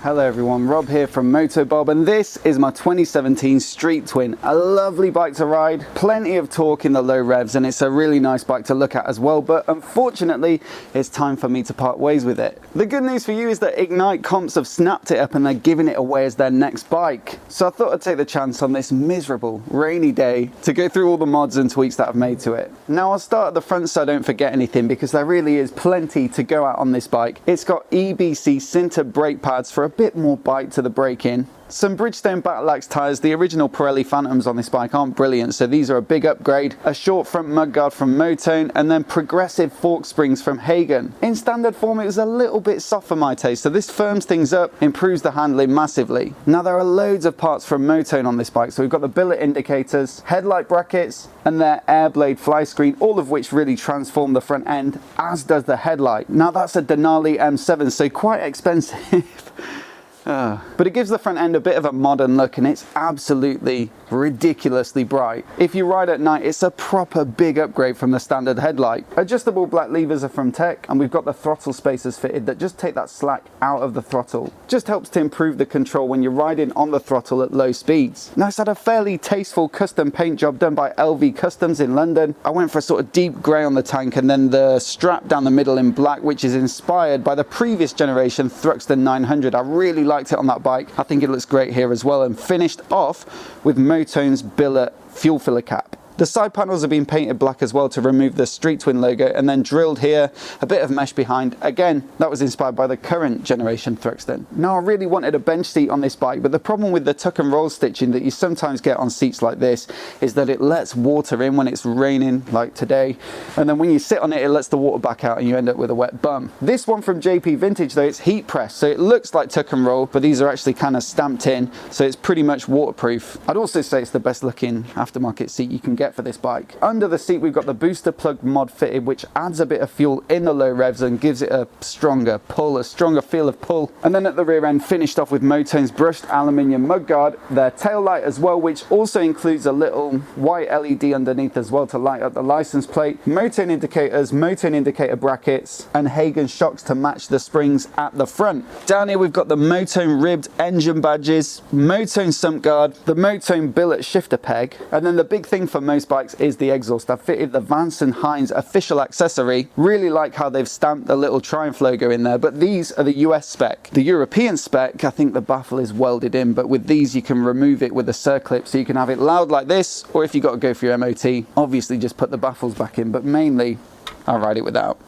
Hello everyone, Rob here from MotoBob, and this is my 2017 Street Twin. A lovely bike to ride, plenty of torque in the low revs, and it's a really nice bike to look at as well, but unfortunately it's time for me to part ways with it. The good news for you is that Ignite comps have snapped it up and they're giving it away as their next bike. So I thought I'd take the chance on this miserable rainy day to go through all the mods and tweaks that I've made to it. Now I'll start at the front so I don't forget anything, because there really is plenty to go at on this bike. It's got EBC Sinter brake pads for a bit more bite to the braking. Some Bridgestone Battle Axe tyres. The original Pirelli Phantoms on this bike aren't brilliant, so these are a big upgrade. A short front mudguard from Motone, and then progressive fork springs from Hagen. In standard form it was a little bit soft for my taste, so this firms things up, improves the handling massively. Now there are loads of parts from Motone on this bike, so we've got the billet indicators, headlight brackets, and their air blade fly screen, all of which really transform the front end, as does the headlight. Now that's a Denali M7, so quite expensive. But it gives the front end a bit of a modern look, and it's absolutely ridiculously bright. If you ride at night, it's a proper big upgrade from the standard headlight. Adjustable black levers are from Tech, and we've got the throttle spacers fitted that just take that slack out of the throttle. Just helps to improve the control when you're riding on the throttle at low speeds. Now it's had a fairly tasteful custom paint job done by LV Customs in London. I went for a sort of deep grey on the tank, and then the strap down the middle in black, which is inspired by the previous generation Thruxton 900. I really liked it on that bike. I think it looks great here as well, and finished off with Motone's billet fuel filler cap. The side panels have been painted black as well to remove the Street Twin logo, and then drilled here, a bit of mesh behind. Again, that was inspired by the current generation Thruxton. Now I really wanted a bench seat on this bike, but the problem with the tuck and roll stitching that you sometimes get on seats like this is that it lets water in when it's raining, like today, and then when you sit on it, it lets the water back out and you end up with a wet bum. This one from JP Vintage though, it's heat pressed, so it looks like tuck and roll, but these are actually kind of stamped in, so it's pretty much waterproof. I'd also say it's the best looking aftermarket seat you can get for this bike. Under the seat we've got the booster plug mod fitted, which adds a bit of fuel in the low revs and gives it a stronger pull, a stronger feel of pull. And then at the rear end, finished off with Motone's brushed aluminium mudguard, their tail light as well, which also includes a little white LED underneath as well to light up the license plate, Motone indicators, Motone indicator brackets, and Hagen shocks to match the springs at the front. Down here we've got the Motone ribbed engine badges, Motone sump guard, the Motone billet shifter peg, and then the big thing for most bikes is the exhaust. I've fitted the Vance & Hines official accessory. Really like how they've stamped the little Triumph logo in there, but these are the US spec. The European spec, I think the baffle is welded in, but with these you can remove it with a circlip, so you can have it loud like this, or if you got to go for your MOT, obviously just put the baffles back in, but mainly I ride it without.